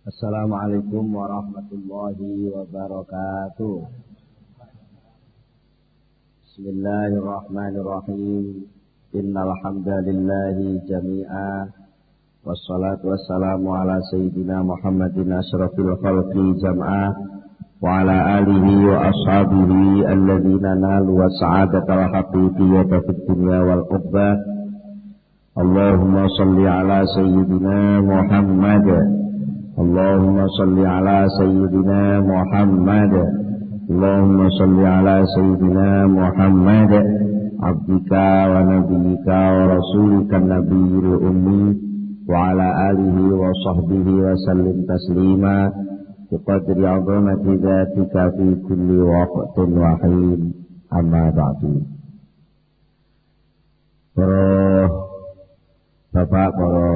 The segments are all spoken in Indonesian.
Assalamualaikum warahmatullahi wabarakatuh. Bismillahirrahmanirrahim. Innal hamdalillahi jami'a wassalatu wassalamu ala sayyidina Muhammadin asyrafil khalqi jam'a wa ala alihi wa ashabihi alladhina nalu was'adatal haqiqiyyata fid dunya wal ukhbah. Allahumma salli ala sayyidina Muhammad. Allahumma salli ala sayyidina Muhammad. Allahumma salli ala sayyidina Muhammad abdika wa nabiyyika wa rasulika nabiyil ummi wa ala alihi wa sahbihi wa sallim taslima biqadri 'azamati dzatika fi kulli waqtin wa hin. Amma ba'du. Para Bapak, para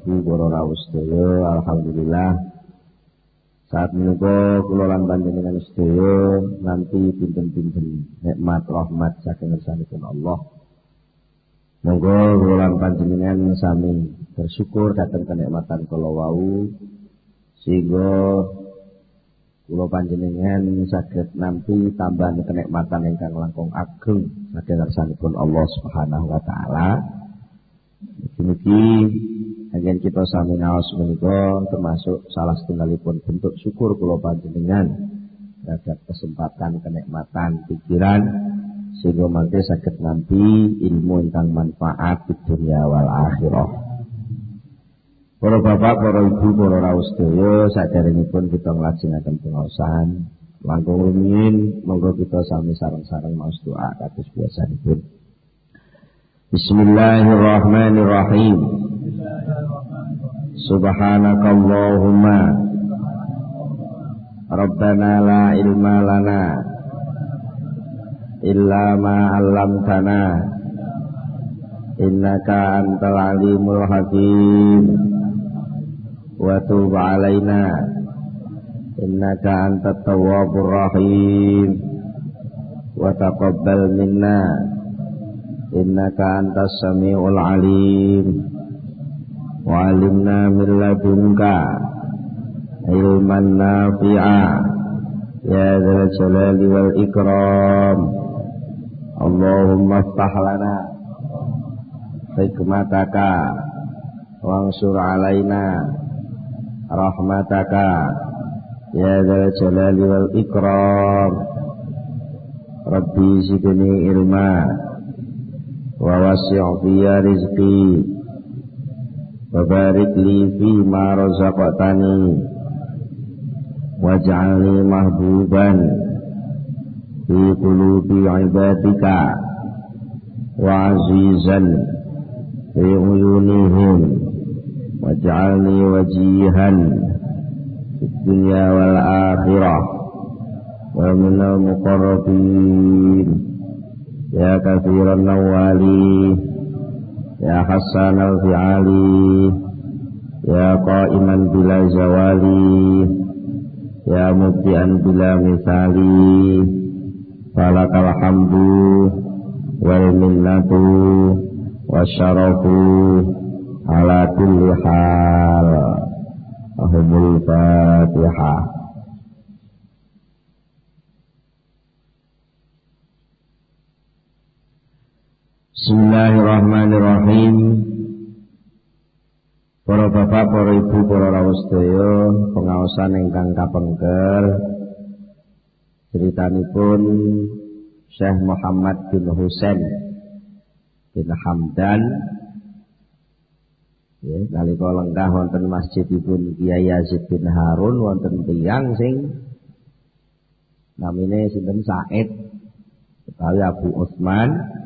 Ibu, para rawuh sedaya, alhamdulillah saat menika kula lan panjenengan sedaya nanti pinten-pinten nikmat rahmat saking ngarsanipun Allah. Monggo kula lan panjenengan sami bersyukur dhateng kenikmatan kula wau sehingga kula panjenengan saged nampi tambahan kenikmatan ingkang langkung ageng saking ngarsanipun Allah Subhanahu wa taala. Mugi agen kita sami naos menika termasuk salah setunggalipun bentuk syukur kula panjenengan terhadap kesempatan kenikmatan pikiran sehingga mangke saged nampi ilmu ingkang manfaat di dunia wal akhirah. Para bapak, para ibu, para rawuh sedaya, saderengipun kita nglajengaken pengaosan langkung rumiyin monggo kita sami sareng-sareng maos doa kados biasanipun. Bismillahirrahmanirrahim. Subhanakallahumma Rabbana la ilma lana illa ma 'allamtana innaka antal alimul hakim wa tub 'alaina innaka antat tawwabur rahim wa taqabbal minna innaka antas samiul alim wa 'allimna min ladunka ilman nafi'a ya dzal jalali wal ikram. Allahumma iftah lana hikmataka wansur 'alaina rahmataka ya dzal jalali wal ikram. Rabbi zidni ilma wa wasi' fiya rizqi wa barik li fi ma razaqtani waj'alni mahbuban fi qulubi ibadika wa azizan fi uyunihim waj'alni wajihan fid dunya wal akhirah wa minal muqarrabin. Ya kathiran nawali ya hasan al-fi'ali ya qa'iman bila zawali ya mubdi'an bila misali falakal hamdu wal minnatu wasyarafu ala kulli hal. Ahumul Fatihah. Bismillahirrahmanirrahim. Para bapak, para ibu, para rawuh sedaya, pengaosan ingkang kapengker ceritanipun Syekh Muhammad bin Husain bin Hamdan nalika lenggah wonten masjidipun Kiai Yazid bin Harun wonten tiyang sing namine sinten Said utawi Abu Utsman.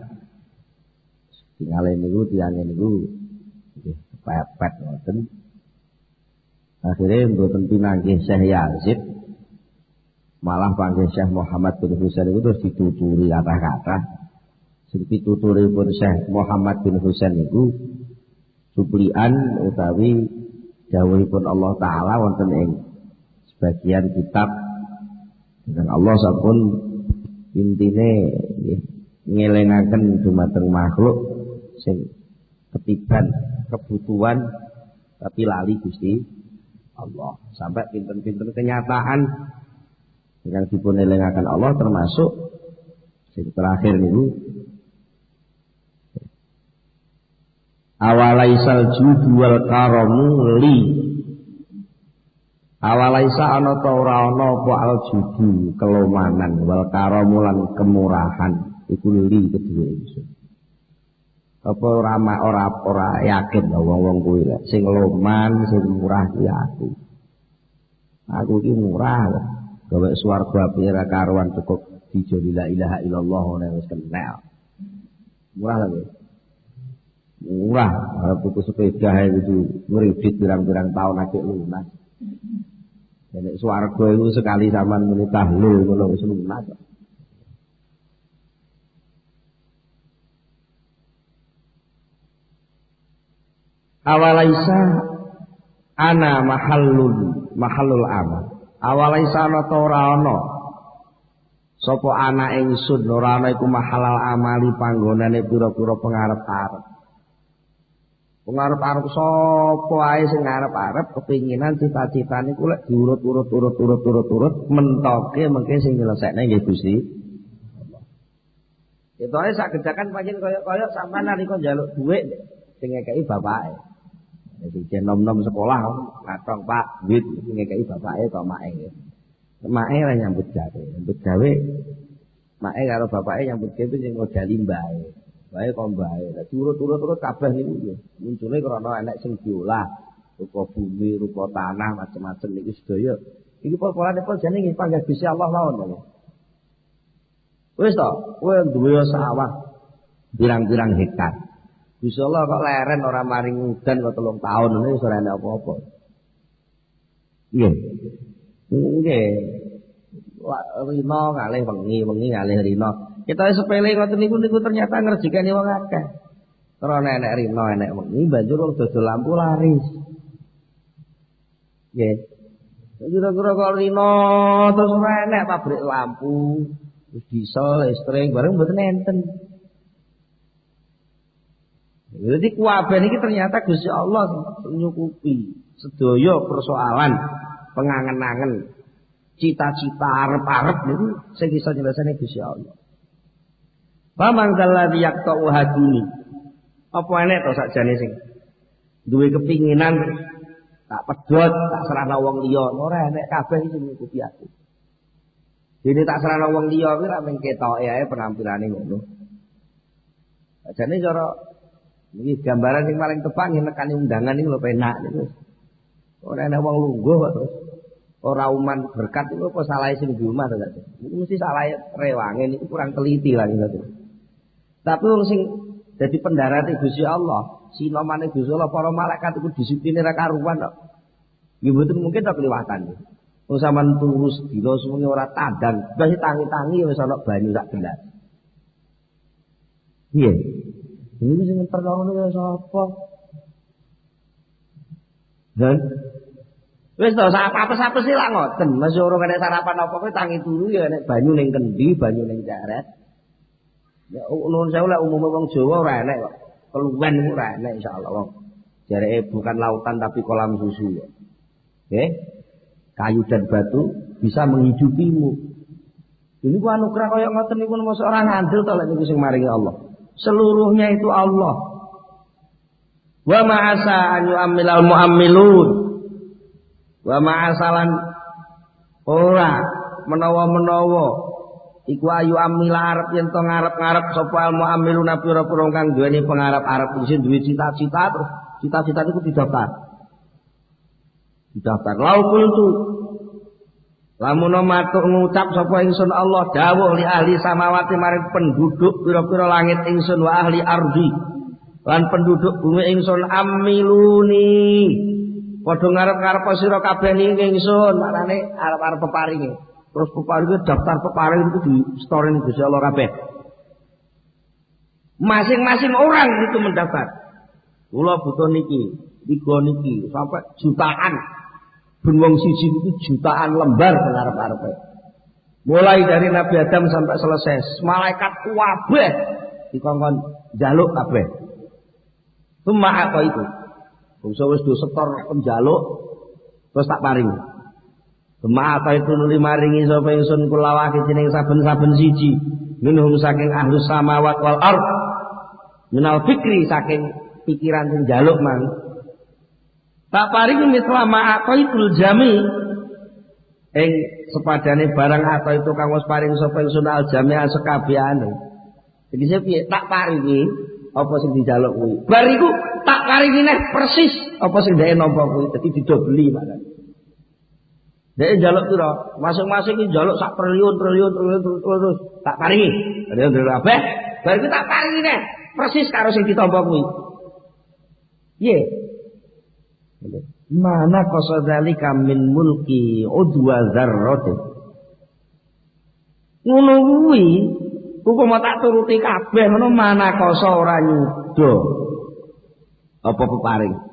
Tinggalin niku tiange niku pepet ngoten. Akhire mboten pinanggih Syekh Yazid, malah panggih Syekh Muhammad bin Husain itu terus dituturi kata-kata. Sing pituturipun Syekh Muhammad bin Husain niku suplian utawi dawuhipun Allah taala wonten ing sebagian kitab ingkang Allah sampun intine ngelengaken dumateng makhluk sing ketiban kebutuhan tapi lali Gusti Allah. Sampai pinten-pinten kenyataan yang dipun elingaken Allah termasuk sing terakhir niku awalaisal judu wal karamu li. Awalaisa ana ta ora ana apa al judu kelomanan wal karamu lan kemurahan iku li kedue ingsun. Apa ora yakin wong-wong kuwi lek sing loman sing murah kuwi aku. Aku iki murah kok. Gawe swarga pira karuan cukup dijoli la ilaha illallah ngene wis kenal. Murah lho. Murah, arep tuku sepeda itu ngredit pirang-pirang tahun akeh lunas. Nek swarga iku sekali sampean muni tahlil ngono wis lunas. Awalaisa ana mahallul amal. Awalaisa ana ta ora ana sapa ana ingsun ora ana iku mahalal amali panggonane pira-pira pengarep-arep. Pengarep-arep sapa ae sing ngarep-arep kepinginan cita-citane ku lek diurut-urut mentoke mengke sing nyelesekne nggih Gusti. Itu ae sak gedakan pancen kaya sampean nalika njaluk dhuwit sing ngekeki bapake. Jadi nom-nom sekolah ngatong Pak duit ngekeki bapake kok make. Make ora nyambut gawe. Make karo bapake nyambut gawe sing modali mbae. Bae kok mbae. Lah turut-turut kabeh niku ya. Muncule krana enek sing diolah, rupa bumi, rupa tanah, macam-macam niku sedaya. Iki pola-polane jane nggih panggah Gusti Allah mawon. Wis to, kowe duwe sawah pirang-pirang hektar. Gusti Allah kok leren ora maring udan kok 3 tahun ini wis ora ana apa-apa. Nggih. Nggih. Rino kalih wengi kalih rino. Kita sepele ngoten niku ternyata ngrejekani wong akeh. Karena enek rino enek wengi banjur wong dodol lampu laris. Nggih. Kira-kira kok rino terus ora enek pabrik lampu, wis diesel, listrik bareng mboten enten. Jadi kuwabe niki ternyata Gusti Allah nyukupi sedaya persoalan pengangen-angen cita-cita arep-arep niku sing iso nyelesaikan Gusti Allah. Pamang kalladhi yaqta'u hadini. Apa enek to sakjane sing duwe kepinginan tak pedhot, tak serahna wong liya, ora enek kabeh sing nyukupi aku. Dene tak serahna wong liya kuwi ra mung ketoke ae penampilane ngono. Sakjane cara iki gambaran sing paling tepat nekani undangan iki lho penak niku. Ora ana wong lungguh kok terus ora uman berkat iku apa salahe sing di omah to gak. Niku mesti salahe rewange niku kurang teliti lah niku. Tapi wong sing dadi pendarate Gusti Allah, sinomane Gusti Allah para malaikat iku disipline ra karuan kok. Nggih mboten mungkin tok kliwatan. Wong sampean turu sedina semuanya ora tandang, wis tangi-tangi wis ana banyu sak gelas. Piye? Ini sing perkara ya sapa? Dan wis to apa-apa sih lah ngoten. Masih ora kena sarapan apa kowe tangi turu ya nek banyu ning kendi, banyu ning ceret. Ya nuwun sewu lek umume wong Jawa ora enek kok. Keluwen iku ora enek insyaallah wong. Jareke bukan lautan tapi kolam susu ya. Nggih. Kayu dan batu bisa menghidupimu. Ini ku anugerah kaya ngoten niku mosok ora ngandel to lek niku sing maringi Allah. Seluruhnya itu Allah. Wa ma'asa an yu'ammilal mu'ammilun. Wa ma'asalan ora menawa-menawa iku ayu amila arep yen to ngarep-ngarep sapa al mu'ammilun pira-pira kang duweni pengarep-arep sing duwe cita-cita terus cita-cita niku didaftar. Didaftar laukul tu. Lamun matuk ngucap sapa ingsun Allah dawuh li ahli samawati maring penduduk pira-pira langit ingsun wa ahli ardi lan penduduk bumi ingsun amiluni padha ngarep-ngarep sira kabeh ning ingsun maknane arep-arep peparinge terus peparinge daftar peparing itu di store ning Gusti Allah kabeh masing-masing orang itu mendaftar kula butuh niki sampai jutaan. Ben wong siji itu jutaan lembar pengarep-arepe. Mulai dari Nabi Adam sampai selesai, malaikat kabeh dikongkon njaluk kabeh. Cuma apa itu? Wong wis do setor penjaluk Terus tak paringi. Ma'ata itu nuli maringi sapa ingsun kula wakiting saben-saben siji minhum saking ahlus samawat wal ard minal fikri saking pikiran sing njaluk mang tak paringi misla ma'ata itu jami ing sepadane barang atau itu kang wis paring sapa ingsun al jami'a sekabehane iki piye tak paringi apa sing dijaluk kuwi bar iku tak paringi neh persis apa sing dhek nampa kuwi dadi didobeli makane. Dia jaluk piro? Masing-masing iki jaluk sak triliun terus tak paringi. Ada ndelok kabeh, bar iku tak paringi neh. Persis karo sing ditampa kuwi. Piye? Mana qasadalika min mulki udwa dzarratin. Ngono kuwi, hukum tak turuti kabeh ngono mana kasa ora nyuda. Apa peparing?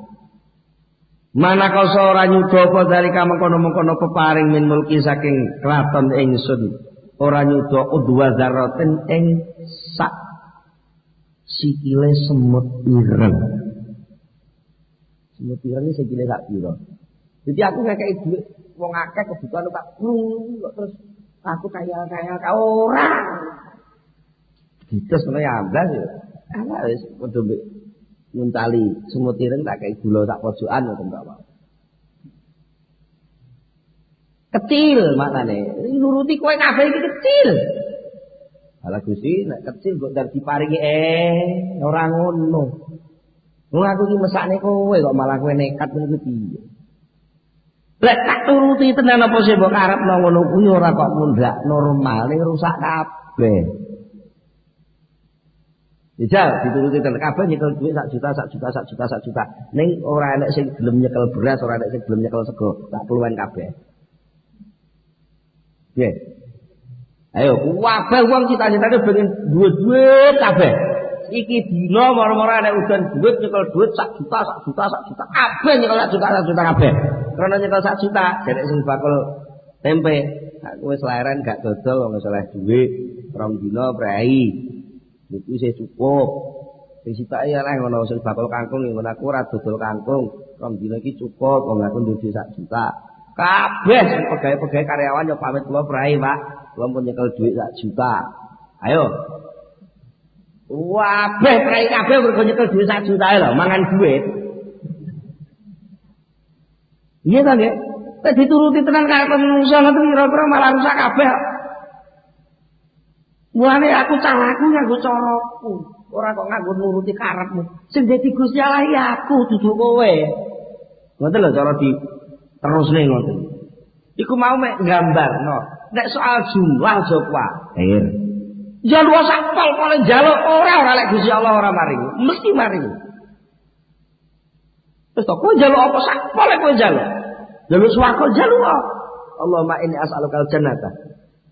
Mana kasa ora nyuda apa dari mengkono-mengkono peparing min mulki saking kraton ingsun ora nyuda udwa dzarratin ing sak sikile semut ireng. Semut ireng sikile sak pira. Jadi aku ngekeki dhuwit wong akeh kebutuhan tak kok terus aku kaya-kaya ka ora. Dites ngono ya amblas ya. Ala wis padha nguntali semut ireng tak kei gula sak pojokan ngoten kok. Kecil maknane. Nuruti kowe kabeh iki kecil. Ala Gusti nek kecil kok dar diparingi ora ngono. Wong aku iki mesakne kowe kok malah kowe nekat ngono iki piye? Lek tak turuti tenan apa sih mbok karepno ngono kuwi ora kok mundhak normal rusak kabeh. Dijal dituruti tenan kabeh nyekel dhuwit sak juta. Ning ora enek sing gelem nyekel beras, ora enek sing gelem nyekel sego, tak keluwen kabeh. Nggih. Ayo kabeh wong cita-citane pengen duwe-duwe kabeh. Iki dina mara-mara enek udan dhuwit nyekel dhuwit sak juta. Kabeh nyekel sak juta kabeh. Karena nyekel sak juta, derek sing bakul tempe. Aku wis leren gak dodol wong oleh dhuwit, 2 dina prei. Itu saya cukup. Sing sitake ya lah ngono sing bakul kangkung ngono aku ora dodol kangkung. 2 dina iki cukup wong aku duwe sak juta. Kabeh sing pegawai karyawan yo pamit kula prae, Pak. Kula pun nyekel dhuwit sak juta. Ayo. Kabeh prae kabeh mergo nyekel dhuwit sak juta lho, mangan dhuwit. Iya ta nggih? Nek dituruti tenan karo manusa ngoten kira-kira malah rusak kabeh. Mulane aku caraku nganggo caraku, ora kok nganggo nuruti karepmu. Sing dadi Gusti Allah iki aku dudu kowe. Ngoten lho cara di terusne ngoten. Iku mau mek nggambarno. Nek soal jumlah aja kuwatir. Njaluk sak pol-pole njaluk ora lek Gusti Allah ora maringi, mesti maringi. Terus kowe njaluk apa sak pole kowe njaluk? Njaluk swarga njaluk. Allahumma inni as'alukal jannata.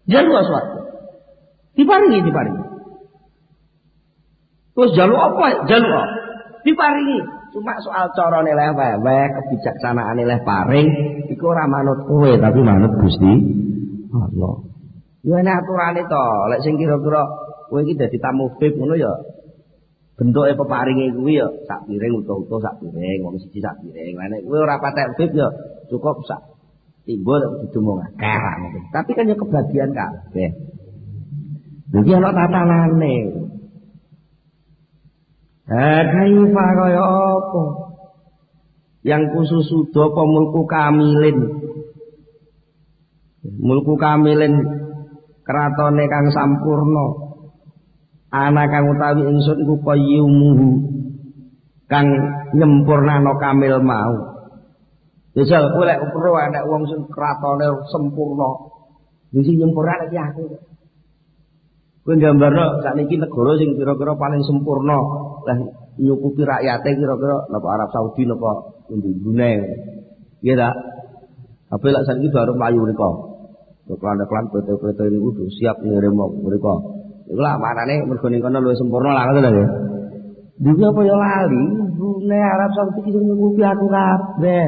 Njaluk swarga. Diparingi. Terus jaluk apa? Jaluk. Diparingi. Cuma soal carane leh wae, kebijaksanaane leh paring iku ora manut kowe tapi manut Gusti Allah. Ya nek aturane to, lek sing kira-kira kowe iki dadi tamu VIP ngono ya bentuke peparinge kuwi ya sak piring utuh-utuh sak piring, wong siji sak piring. Lah nek kowe ora patek VIP ya cukup sak timbul didumung akeh. Tapi kan ya kebagian kabeh. Jadi ana tatanane. Kaifa kaya apa? Yang khusus sudah apa mulku kamilin? Mulku kamilin kratone kang sampurna. Ana kang utawi ingsun iku qayyumuhu kang nyempurnano kamil mau. Misal kowe lek perlu ana wong sing kratone sempurna. Wis nyempurnane iki aku. Kowe gambarno sakniki negara sing kira-kira paling sempurna lah nyukupi rakyate kira-kira napa Arab Saudi napa Brunei. Iya ta? Tapi lek saiki baru mlayu mriko. Klan-klan PT-PT niku kudu siap ngirim mriko. Iku lah manane mergo ning kono luwih sempurna lah ngoten lho ya. Dadi apa ya lali Brunei Arab Saudi iki nyukupi aku kabeh.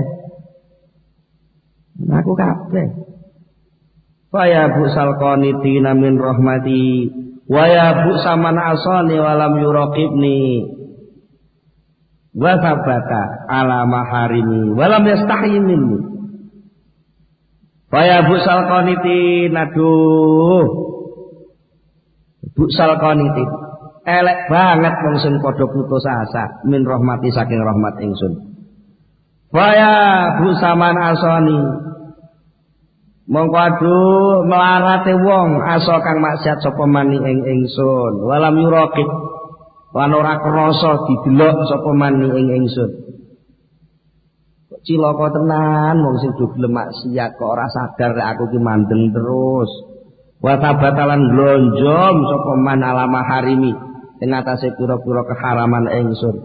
Aku kabeh. Faya busal qanitina min rahmati wa ya busaman asani walam yuraqibni wa sabata ala maharimi walam yastahi minni Faya busal qanitin, aduh. Busal qanitin. Elek banget wong sing padha putus asa min rahmati saking rahmat ingsun. Faya busaman asoni. Mongko aduh melarate wong asa kang maksiat sapa mani ing ingsun. Walam yuraqib. Lan ora krasa didelok sapa mani ing ingsun. Kok cilaka tenan wong sing do gelem maksiat kok ora sadar nek aku ki mandeng terus. Wa tabatalan glonjom sapa man alama harimi ing atase pira-pira keharaman ingsun.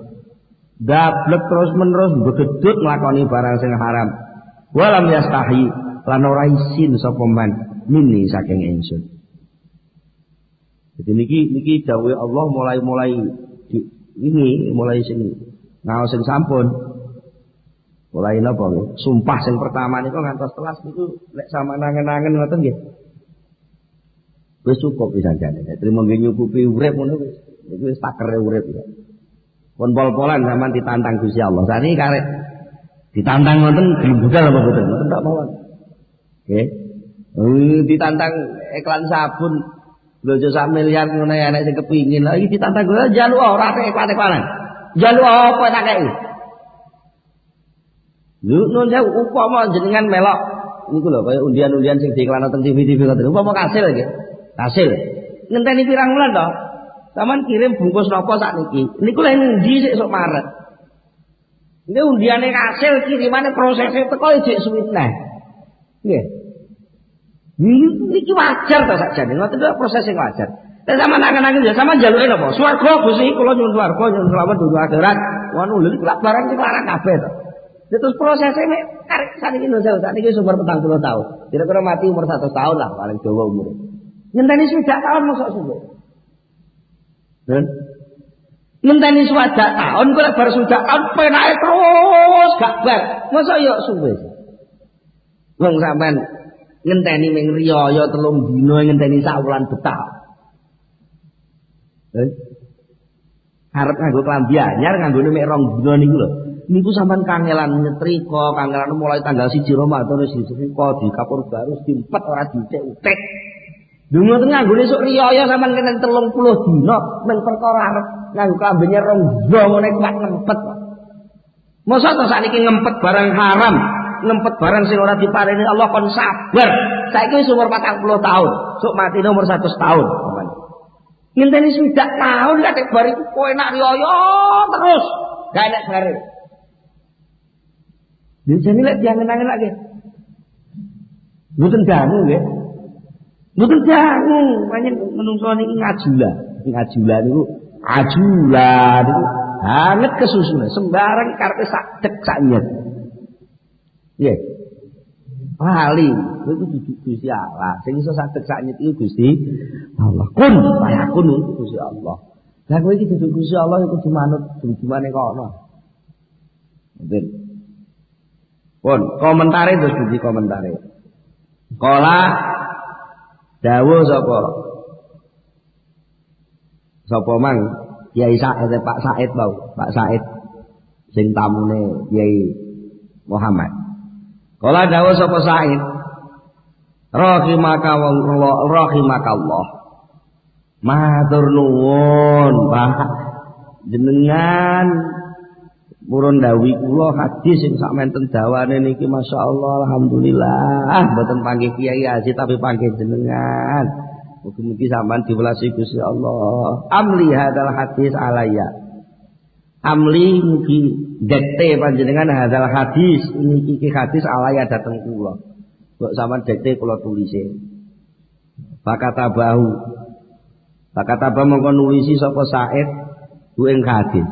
Dablek terus menerus begedut nglakoni barang sing haram. Walam yastahi lan ora isin sapa man mini saking ingsun. Jadi niki dawuhe Allah mulai sing ngaos sing sampun. Mulai napa nggih? Sumpah sing pertama niku ngantos telas niku lek sama nangen-nangen ngoten nggih. Wis cukup pisan jane. Terima nggih nyukupi urip ngono wis. Iku wis takere urip ya. Pun pol-polan sampean ditantang Gusti Allah. Sani karek ditantang ngoten gelem budal apa boten? Ngoten tak mawon. Nggih. Ditantang iklan sabun lho aja sak miliar ngono enek sing kepingin. Lah iki ditantang gue njaluk ora tek iklan-iklanan. Njaluk apa tak kei? Nun saya upama jenengan melok niku lho kaya undian-undian sing diiklanno teng TV-TV ngoten. Upama kasil nggih. Kasil. Ngenteni pirang wulan to? Saman kirim bungkus napa sakniki? Niku lha endi sik sok Maret. Ini undiane kasil kirimane prosesnya teko jek suwit neh. Nggih. Niki wajar to sakjane, ngoten lho proses sing wajar. Nek sampean angen-angen ya sampean jaluke napa? Swarga Gusti kula nyuwun swarga nyuwun selamat dunya akhirat. Wanu lho iki barang sing larang kabeh to. Terus prosesnya mek karek sakniki lho sakniki umur 40 tahun. Kira-kira mati umur 100 tahun lah paling dawa umure. Ngenteni 60 tahun mosok suwe. Dan ngenteni 60 tahun kok bar 60 tahun penake terus gak bar. Mosok yo suwe. Wong sampean ngenteni ming riyaya 3 dina ngenteni sak wulan betah. Arep nganggo klambi anyar nganggone mek 2 dina niku lho. Niku sampean kangelan nyetrika, kangelan mulai tanggal 1 Ramadan wis disetrika, di kapur baru diempet ora dicek-utek. Dungo teng nganggone sok riyaya sampean kena 30 dina men perkara arep nganggo klambine 2 dina ngene kuat ngempet. Mosok to sakniki ngempet barang haram, ngempet barang sing ora diparini Allah kon sabar. Saiki wis umur 40 tahun, sok matine umur 100 tahun. Ngenteni 60 tahun katik bar iku kok enak riyaya terus. Gak enak bare. Jadi lek diangen-angen lagi. Mboten dangu nggih. Mboten dangu, pancen menungso niki ngajula. Ngajula niku ajula niku banget kesusune, sembarang karepe sak dek sak nyet. Nggih. Wali, niku dudu Gusti Allah. Sing iso sak dek sak nyet iku Gusti Allah. Kun payakun Gusti Allah. Lah kowe iki dudu Gusti Allah iku kudu manut jumane kono. Mboten. Pun komentare terus di komentare. Kala dawuh sapa mang Kiai Said Pak Said bau, Pak Said sing tamune Kiai Muhammad. Kala dawuh sapa Said rahimakallah. Matur nuwun Pak jenengan purun dawuh kula hadis sing sak menten dawane niki masyaallah alhamdulillah mboten panggih Kiai Haji tapi panggih jenengan. Mugi-mugi sampean diwelasi Gusti Allah. Amli hadal hadis alayya. Amli mugi dekte panjenengan hadal hadis niki hadis alayya dateng kula. Kok sampean dekte kula tulise. Bakatabahu. Bakataba mongko nulisi sapa Said ku ing hadis.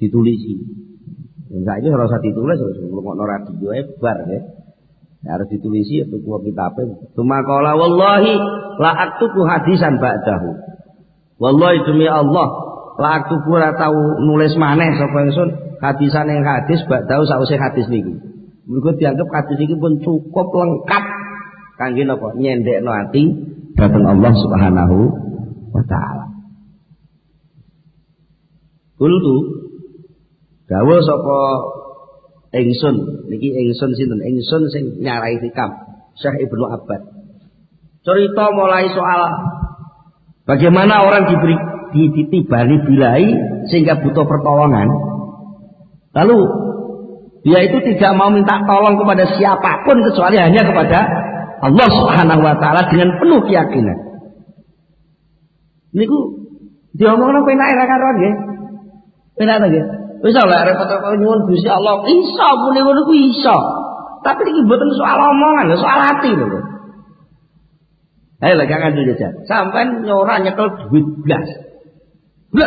Ditulisi. Saiki ora usah ditulis terus ngrungokno radio bar nggih. Harus ditulisi itu kuwi kitabe. Tumakala wallahi la aktubu hadisan ba'dahu. Wallahi demi Allah la aktubu ora tau nulis maneh sapa ingsun hadisan ing hadis ba'dahu sawise hadis niki. Mergo dianggap hadis iki pun cukup lengkap kangge napa nyendekno ati dhateng Allah Subhanahu wa taala. Kultu dawuh sapa ingsun niki ingsun sinten ingsun sing nyarai hikam Syekh Ibnu Abbad cerita mulai soal bagaimana orang ditibani bilai sehingga butuh pertolongan lalu dia itu tidak mau minta tolong kepada siapapun kecuali hanya kepada Allah Subhanahu wa taala dengan penuh keyakinan niku diomongno penak ra karo nggih penak nggih wis ora repot-repot nyuwun Gusti Allah iso muni ngono ku iso tapi iki mboten soal omongan soal hati lho ayo lagi ngandel jajan sampean nyora nyekel duit blas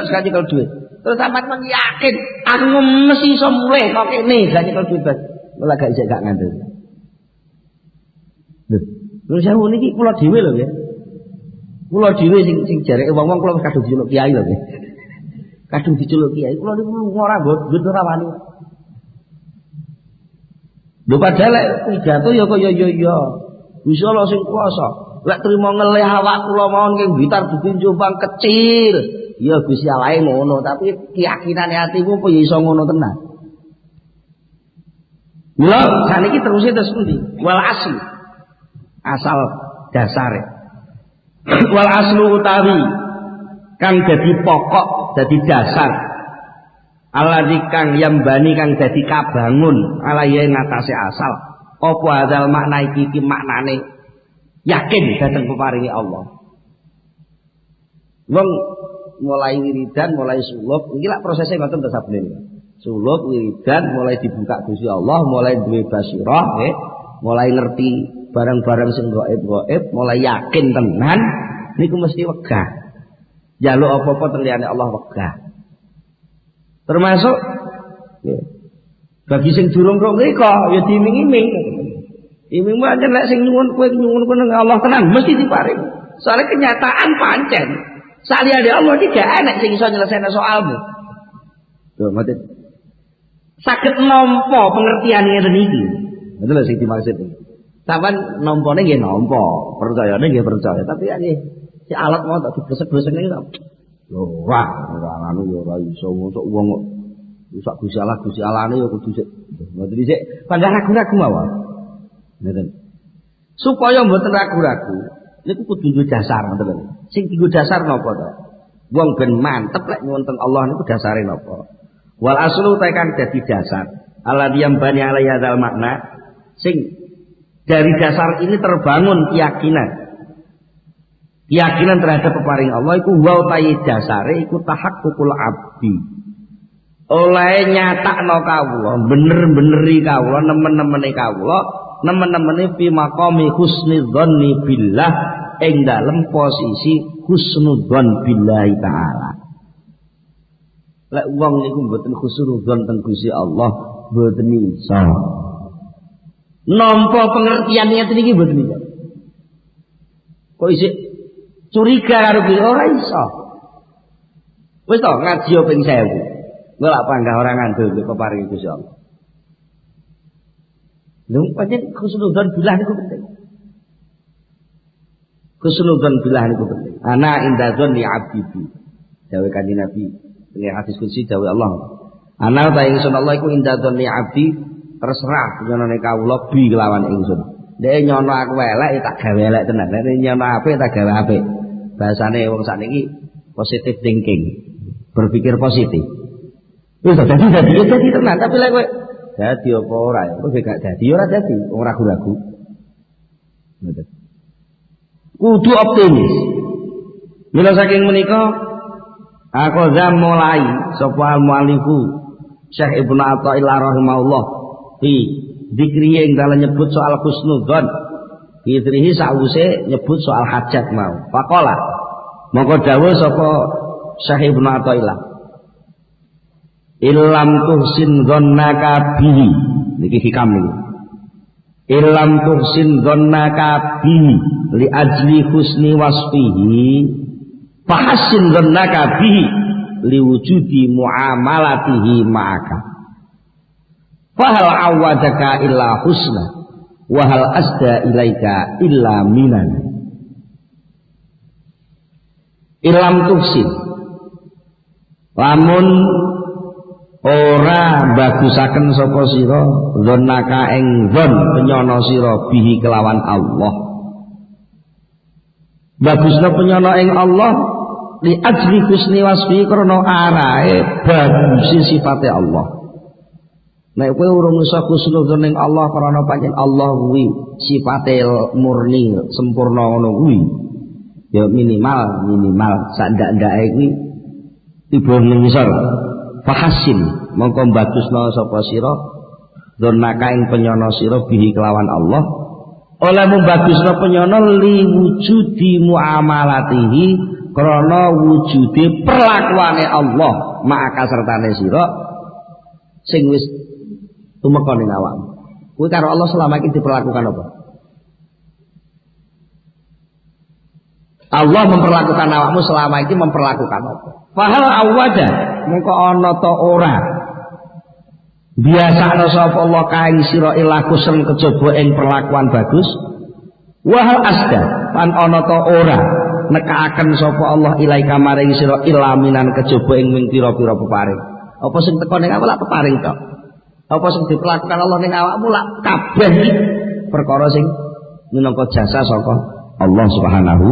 gak nyekel duit terus sampean yakin aku mesti iso mulai kok kene gak nyekel duit blas malah gak isih gak ngandel lho terus saya niki kula dhewe lho ya kula dhewe sing jareke wong-wong kula kadung diceluk kiai lho nggih kadung diceluk kiai kula niku ora mboten ora wani lho padahal pidato ya kaya ya Gusti Allah sing kuwasa lek trimo ngelih awak kula mawon king Blitar Bukit Jombang kecil ya Gusti Allah ngono tapi keyakinane atimu apa ya iso ngono tenan lho saniki terus pundi wal asli asal dasare wal aslu utawi kang dadi pokok dadi dasar alladzi kang yambani kang dadi kabangun alaye ngatasé asal apa hadal makna iki maknane yakin dateng peparingi Allah wong mulai wiridan mulai suluk iki lak prosesnya ngoten to sabene suluk wiridan mulai dibuka Gusti Allah mulai duwe basirah mulai ngerti barang-barang sing gaib mulai yakin tenan niku mesti wegah njaluk apa-apa terliyane Allah wegah termasuk bagi sing durung kok mriko ya diiming-iming iming pancen lek sing nyuwun kowe nang Allah tenan mesti diparing soalnya kenyataan pancen saliyane Allah iki gak enak sing iso nyelesaikno soalmu lho mboten saged nampa pengertian ngene iki betul lho sing dimaksud sampean nampane nggih nampa percayane nggih percaya tapi ya nggih si alat mau tak dibesek-besek niku lho wah ora anu ya ora iso mosok wong rusak Gusti Allah-ne ya kudu sik mboten dhisik pandang ragu-ragu mawon ngoten supaya mboten ragu-ragu niku kudu duwe dasar ngoten lho sing dienggo dasar napa to wong ben mantep lek nyuwun teng Allah niku dasare napa wal aslu tekan dadi dasar alladzi bani alaihi hadzal makna sing dari dasar ini terbangun keyakinan terhadap peparing Allah iku wa utahe dasare iku tahaqqul abdi oleh nyatakno kawula bener-beneri kawula nemen-nemene kawula nemen-nemene fi maqami husnidzanni billah ing dalem posisi husnudzon billahi taala lek wong niku mboten husnudzon teng Gusti Allah mboten iso nampa pengertian ngeten iki mboten iso kok isih curiga karo Gusti ora iso wis to ngaji ping 1000 ngelak panggah orang ngandel kok paring Gusti Allah lho pancen husnudzon billah niku penting husnudzon billah niku penting ana indadzon li abdi dawuh Kanjeng Nabi ing hadis qudsi dawuh Allah ana ta ingsun Allah iku indadzon li abdi terserah nyonone kawula bi kelawan ingsun nek nyono aku elek tak gawe elek tenan nek nyono apik tak gawe apik bahasane wong sakniki positive thinking berpikir positif wis dadi tenan tapi lek kowe dadi apa ora ya kowe gak dadi ora dadi ora ragu-ragu ngoten kudu optimis mila saking menika aku zam mulai sapa al-muallifu Syekh Ibnu Athaillah rahimahullah fi dzikri ing dalem nyebut soal husnudzon dzikrihi sawuse nyebut soal hajat mau faqala mongko dawuh sapa Syekh Ibnu Athaillah illam tuhsin dzannaka bihi niki hikam niki illam tuhsin dzannaka bihi li ajli husni wasfihi fahassin dzannaka bihi li wujudi muamalatihi ma'aka fahal awadaka illa husna wa hal asda ilaika illa minan illam tuhsin lamun ora bagusaken sapa sira dzonnaka ing dzon penyono sira bihi kelawan Allah. Bagusna penyono ing Allah li ajli husni wasfi krana arae bagus sifate Allah. Nek kowe urung iso husnudzon ning Allah krana pancen Allah kuwi sifate murni sempurna ngono kuwi. Ya minimal sak ndak-ndake kuwi tiba ning ngisor. Fahasin mongko bagusna sapa sira dzonnaka ing penyono sira bihi kelawan Allah. Oleh membagusna penyono li wujudi muamalatihi krana wujude perlakuane Allah maka sertane sira sing wis tumeka ning awakmu. Kuwi karo Allah selama iki diperlakukan apa? Allah memperlakukan awakmu selama iki memperlakukan apa? Fahal awada mengko ana ta ora biasane sapa Allah kaing sira ilakusen kejaba ing perlakuan bagus. Wahal asda lan ana ta ora nekaaken sapa Allah ilaika maring sira ilaminan kejaba ing ming pira-pira peparing. Apa sing teko ning awak lak peparing tok? Apa sing diperlakukan Allah ning awakmu lak kabeh iki perkara sing minangka jasa saka Allah Subhanahu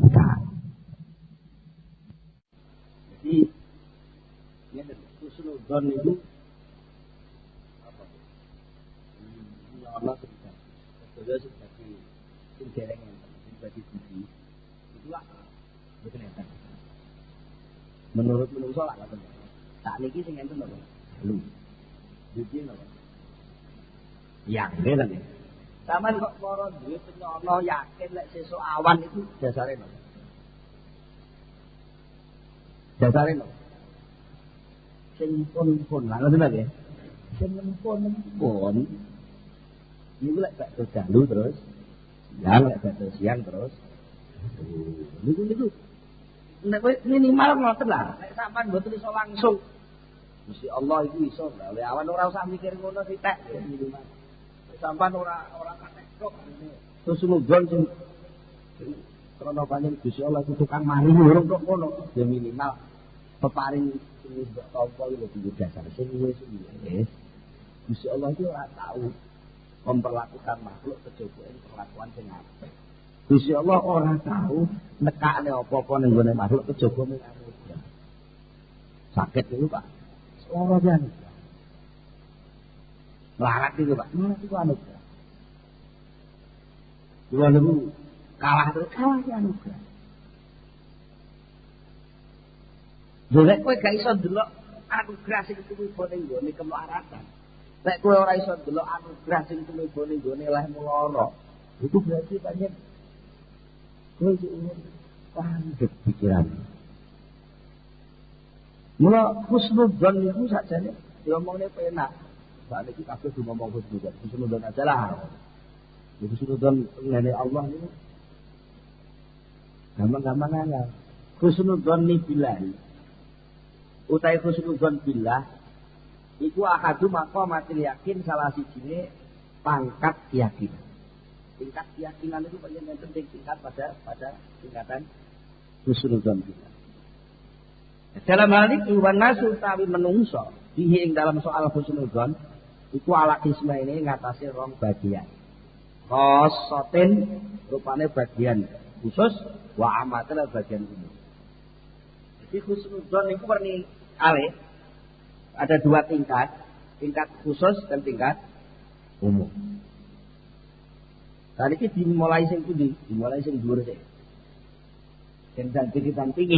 wa taala. Jadi ngene husnudzon itu apa? Allah sebutkan. Sedaya sebagai sing jerengan, sing bagi budi. Itulah betul enten. Menurut menungso lak ngoten. Tak niki sing enten lho. Lu. Jadi napa? Yang ngene lho. Sampeyan kok para duwe penyono yakin lek sesuk awan itu dasare napa? Dasare napa? Sing pun lah ngoten lho. Sing pun. Niku lek gak dalu terus siang lek gak siang terus. Niku nek minimal ngoten lah. Nek sampean mboten iso langsung Gusti Allah itu iso gawe awan ora usah mikir ngono sithik ya minimal. Sampeyan ora katek kok terus nugon sing krana pancen Gusti Allah itu tukang mari urung kok ngono ya minimal peparing sing wis tampa iki lho dasar sing wis Gusti Allah itu ora tahu memperlakukan makhluk kejaba ing perlakuan sing apik. Gusti Allah ora tahu nekakne apa-apa ning gone makhluk kejaba ning anugrah. Sakit itu Pak. Ora jan. Larat itu Pak. Mana itu anugerah. Dua niku kalah terus kalah ya anugerah. Lha kowe gak iso ndelok anugerah sing tumiba ning gone kemelaratan. Nek kowe ora iso ndelok anugerah sing tumiba ning gone lehmu lara, itu berarti pancen kowe iki pandhet pikiran. Mula husnudzon niku sakjane diomongne penak. Saat ini kabeh ngomong husnudzon. Husnudzon aja lah. Husnudzon ngene Allah niku gampang-gampang aja. Husnudzon ni billah. Utai husnudzon billah iku ahadu maqamatil yakin salah sijine pangkat keyakinan. Tingkat keyakinan itu paling penting tingkat pada tingkatan husnudzon billah. Dalam hal ini wanasu utawi menungso dihi ing dalam soal husnudzon iku ala kisma ini ngatasi rong bagian. Khosotin rupane bagian khusus wa amatil bagian umum. Jadi husnudzon itu warni alih ada dua tingkat khusus dan tingkat umum. Tadi kita dimulai sing pundi? Dimulai sing dhuwur sik. Dan tinggi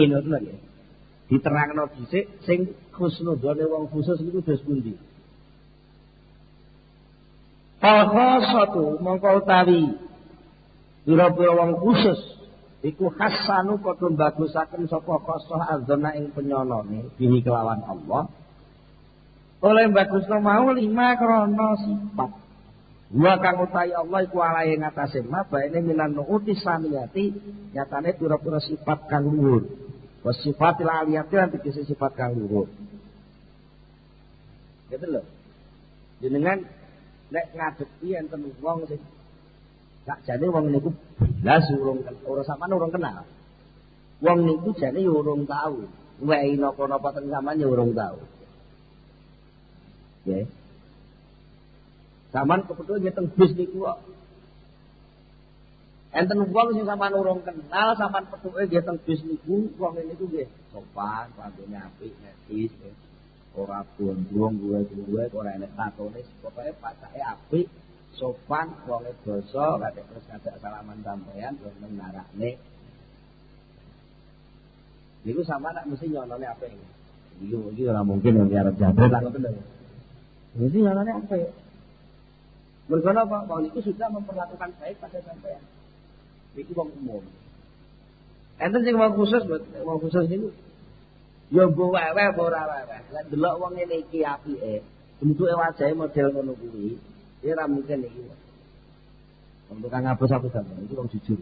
ngoten lho. Diterangno dhisik sing husnudzone wong khusus niku dos pundi. Khosatu mongko utawi pira-pira wong khusus iku hasanu padha bagusaken sapa khosoh azana ing penyonone bihi kelawan Allah. Oleh bagusno mau 5 krana sifat. Wa kang utawi Allah iku alae ngatasé mabane minan nuuti saniyati nyatane pira-pira sifat kang luhur. Wasifatil aliyati lan tegese sifat kang luhur. Gitu lho. Jenengan nek ngadepi enten wong sing sakjane wong niku blas ora sampean urung kenal. Wong niku jane yo urung tau. Wehi napa-napa teng sampean yo urung tau. Nggih. Sampeyan kepethuk nggih teng bis niku kok. Enten wong sing sampean urung kenal, sampean pethuke nggih teng bis niku, wong niku nggih sopan, klamine apik, netis, ora gondrong duwe ora enek tatone, pokoke pacake apik, sopan, wonge basa, kadek terus kadek salaman sampeyan terus narakne. Niku sampean mesti nyonone apik. Iki ora mungkin wong arep jabret tak ngoten lho. Mesti nyonone apik. Mergo napa? Wong niku sudah memperlakukan baik pada sampeyan. Iki wong umum. Enten sing wong khusus, wong khusus niku ya mbok wewe apa ora wewe. Lah delok wong ngene iki apike, bentuke wajahe model ngono kuwi, ya ora mungkin iki. Wong tukang ngapus aku sampeyan iki wong jujur.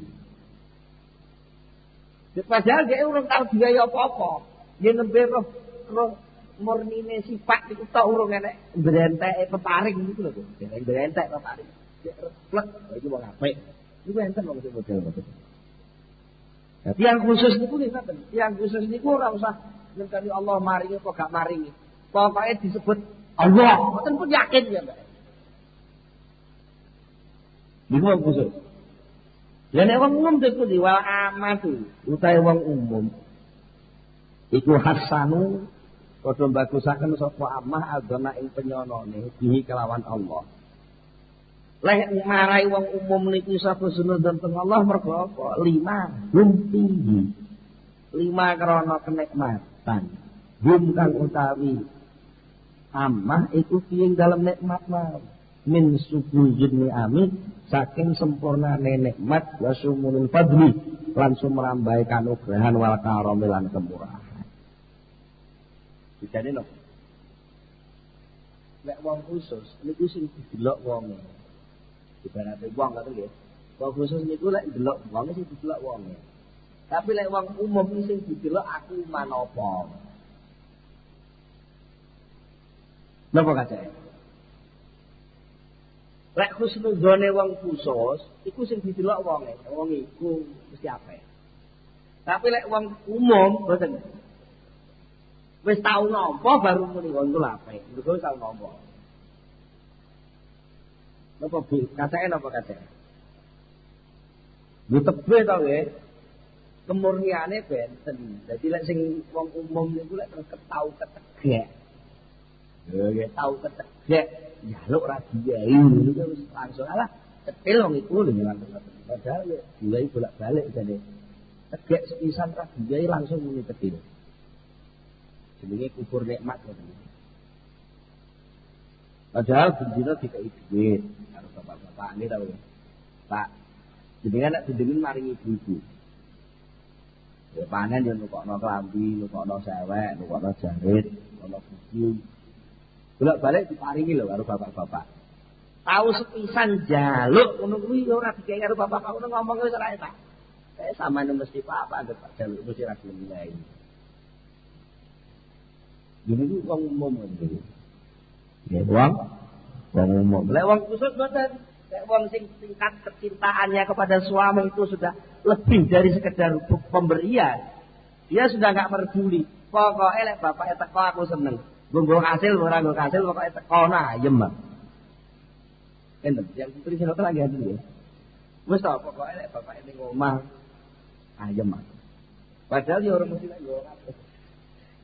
Padahal dia urung tau digawe apa-apa. Yen nembe roh murnine sifat iku tok urung enek mbrentek peparing niku lho. Dereng mbrentek peparing. Dek reflek iki wong apik. Iku enten wong sing model ngoten. Nah, yang khusus niku nggih ngoten. Yang khusus niku ora usah ngenteni Allah maringi apa gak maringi. Pokoke disebut Allah, mboten pun yakin ya, Mbak. Niku wong khusus. Lah nek wong umum iku wal amatu, utahe wong umum. Iku hasanu padha bagusaken sapa amah adona ing penyonone bihi kelawan Allah. Lek marai wong umum niki sapa sunudun teng Allah mergo apa? 5 tinggi. 5 krana kenikmatan. Hum kang utawi amah iku piye dalam nikmat mau. Min subujud ni'amid saking sempurnane nikmat wa sumulul fadli lan sumrambahe kanugrahan wal karami lan kemurahan. Dijane lho. Nek wong khusus niku sing didelok wonge. Ibarate wong ngoten nggih. Wong khusus niku lek ndelok wong sing didelok wonge. Tapi lek wong umum iki sing didelok aku manapa. Napa kace? Lek husnudzone wong khusus iku sing didelok wonge. Wong iku mesti apik. Tapi lek wong umum mboten. Wis tau nampa baru muni wong iku apik. Mergo wis tau nampa. Napa Bu? Katake napa katake? Yo tebe to nggih. Kemurniane benten. Dadi lek sing wong umum niku lek ketau ketegek. Ya nggih tau ketegek, njaluk ra diai niku wis langsung alah cetil wong iku lho langsung. Padahal ya diai bolak-balik jane. Tegek sepisan ra diai langsung muni cetil. Jenenge kubur nikmat ngoten. Padahal bendina dikai duit karo bapak-bapak ini tau ya. Pak, jenengan nek jenengan maringi ibu-ibu. Ya panen ya nukokno klambi, nukokno sewek, nukokno jarit, nukokno buku. Bolak-balik diparingi lho karo bapak-bapak. Tahu sepisan jaluk ngono kuwi ora dikai karo bapak-bapak ngono ngomong wis ora enak. Kayak sampeyan mesti apa anggap Pak jaluk mesti ra gelem nilai. Dene ku wong umum ngono. Ya wong umum. Lek wong khusus mboten. Lek wong sing tingkat kecintaannya kepada suami itu sudah lebih dari sekedar pemberian. Dia sudah enggak peduli. Pokoke lek bapake teko aku seneng. Nggo hasil ora nggo hasil pokoke teko nah ayem. Enten yang putri sing lagi adu ya. Wis ta pokoke lek bapake ning omah ayem. Padahal ya ora mesti lek nggo hasil.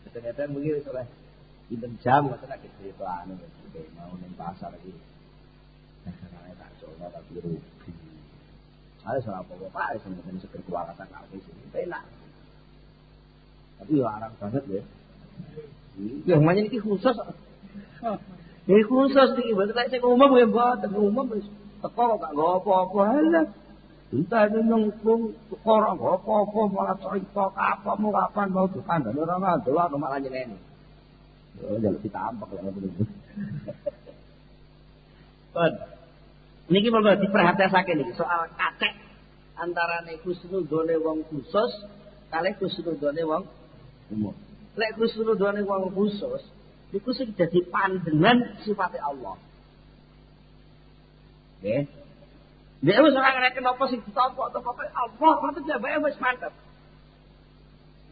Kadang-kadang mungkin wis oleh pinten jam ngoten lagi cerita anu mau ning pasar iki. Karena tak coba tapi rugi. Ada salah apa-apa Pak, sebenarnya sekedar kewalasan aku sih. Enak. Tapi ya arang banget ya. Ya namanya ini khusus. Ini khusus iki, betul sing umum ya mboten umum wis teko kok gak apa-apa halah. Entah nungkung ora apa-apa malah cerita kapamu kapan mau dikandani ora ndelok malah nyeneni. Oh, jaluk ditampak lah ngoten. Pun. Niki monggo diperhatekake niki soal kacek antarane husnudzone wong khusus kalih husnudzone wong umum. Lek husnudzone wong khusus niku sing dadi pandangan sifate Allah. Nggih. Nek wis ora ngerti napa sing ditampa to pokoke Allah mantep jabake wis mantep.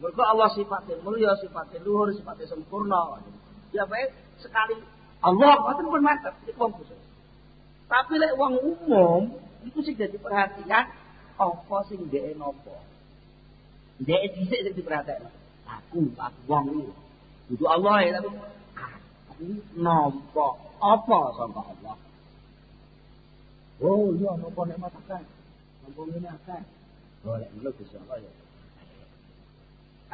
Mergo Allah sifatnya mulia, sifatnya luhur, sifatnya sempurna. Ya baik sekali Allah mboten pun mantep iki wong khusus. Tapi lek wong umum iku sing dadi perhatian apa sing dheke nampa. Dheke dhisik sing diperhatekno. Aku wong iki. Dudu Allah ya tapi aku nampa apa sangka Allah. Oh iya nampa nikmat akeh. Nampa ngene akeh. Oh lek ngono Gusti Allah ya.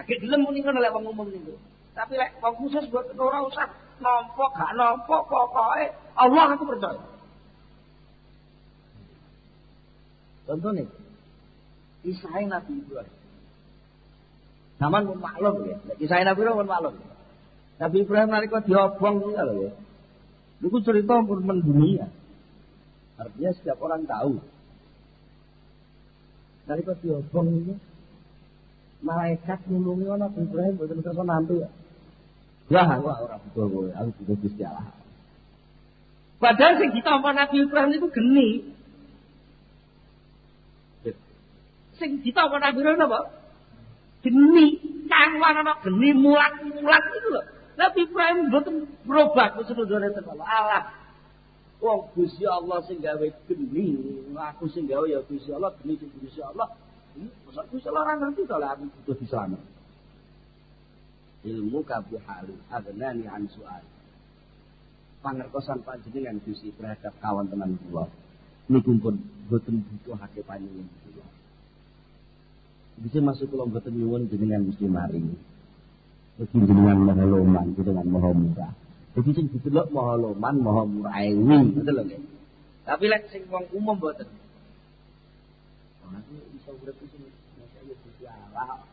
Akeh gelem muni ngono lek wong umum niku. Tapi lek wong khusus buat ora usah nampa gak nampa pokoke Allah aku percaya. Contohnya, kisah Nabi Ibrahim. Zaman pun maklum ya. Kisah Nabi Ibrahim pun maklum. Nabi Ibrahim nalika diobong itu lho ya. Itu cerita pun mendunia. Artinya setiap orang tahu. Nalika diobong itu malaikat nulungi Nabi Ibrahim boten kersa nanti ya. Wah, ora betul aku butuh Gusti Allah. Padahal sing ditampa Nabi Ibrahim itu geni. Sing ditampa Nabi Ibrahim apa? Geni, kangwan ana geni mulat-mulat itu lho. Nabi Ibrahim mboten berubah kesenudane ten Allah. Allah. Wong Gusti Allah sing gawe geni, aku sing gawe ya Gusti Allah, geni sing Gusti Allah. Masa Gusti Allah ora ngerti to lek aku butuh diselamet. Ilmu kabihari adnani an su'al. Pangertosan panjenengan Gusti terhadap kawan teman kula. Niku pun boten butuhake panjenengan kula. Bisa masuk kula boten nyuwun jenengan mesti maring. Jadi jenengan maha loman, jenengan maha murah. Jadi sing didelok maha loman, maha murah ewi, betul lho nggih. Tapi lek sing wong umum boten. Aku iso urip sing masih Gusti Allah.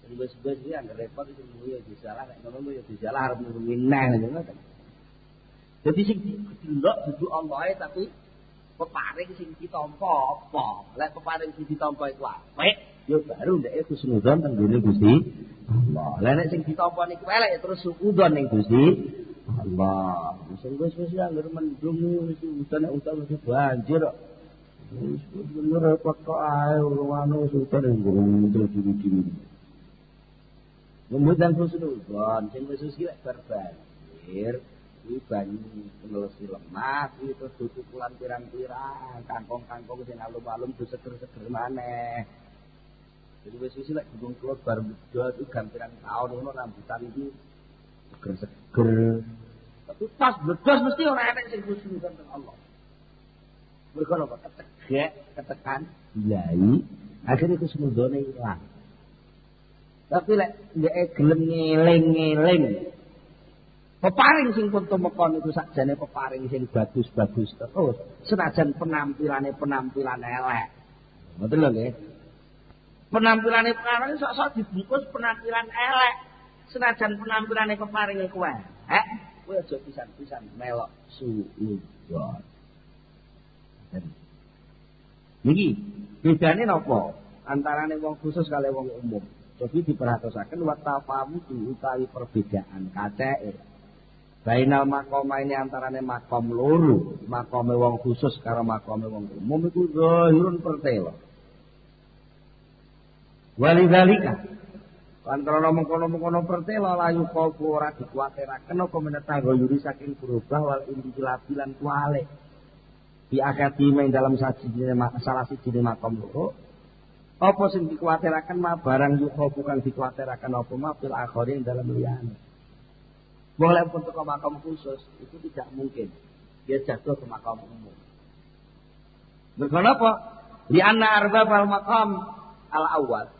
Jadi wis-wis iki anggere repot sing muya Gusti Allah, nek ngono ya Gusti Allah arep nulungi neh ngoten. Jadi sing didelok dudu Allah tapi peparing sing ditampa apa? Lek peparing sing ditampa iku apik, ya baru ndeke husnudzon teng ngene Gusti Allah. Lah nek sing ditampa niku elek ya terus suudzon ning Gusti Allah. Sing wis-wis anggere mendung wis udan nek udan mesti banjir kok. Wis bener repot kok ae anu udan ning terus diri-diri. Kemudian husnudzon sing wis lek berbanjir iki banyu penelusi lemak itu tutukulan pirang-pirang kangkong-kangkong sing alum-alum do seger-seger maneh. Jadi wis lek gunung kula bar medhot iki pirang taun ngono rambutan iki seger-seger. Tapi pas bledos mesti ora enek sing husnudzon teng Allah. Mergo apa ketegek, ketekan, dilai, akhirnya husnudzone ilang. Tapi lek ndeke gelem ngeling-ngeling peparing sing pun tumekon itu sakjane peparing sing bagus-bagus terus senajan penampilan elek. Betul lho nggih. Penampilan sok-sok dibungkus penampilan elek. Senajan penampilan peparing kuwi. Kowe aja pisan-pisan melok suudzon. Niki bedane napa antarane wong khusus kali wong umum. Jadi diperhatosaken wa tafamu utawi perbedaan kaceke. Bainal makoma ini antarane makom loro, makome wong khusus karo makome wong umum iku zahirun pertelo. Walidzalika lan krana mengkono-mengkono pertelo layu kopo ora dikuwatiraken apa menetanggo yuri saking berubah wal indilabilan kuale. Di akadime dalam salah siji makom loro. Apa sing dikuwatiraken mah barang yuko bukan dikuwatiraken apa mah fil akhirin dalam liyane. Boleh pun ke makam khusus itu tidak mungkin dia jatuh ke makam umum. Kenapa? Di anna arbabal makam al awal.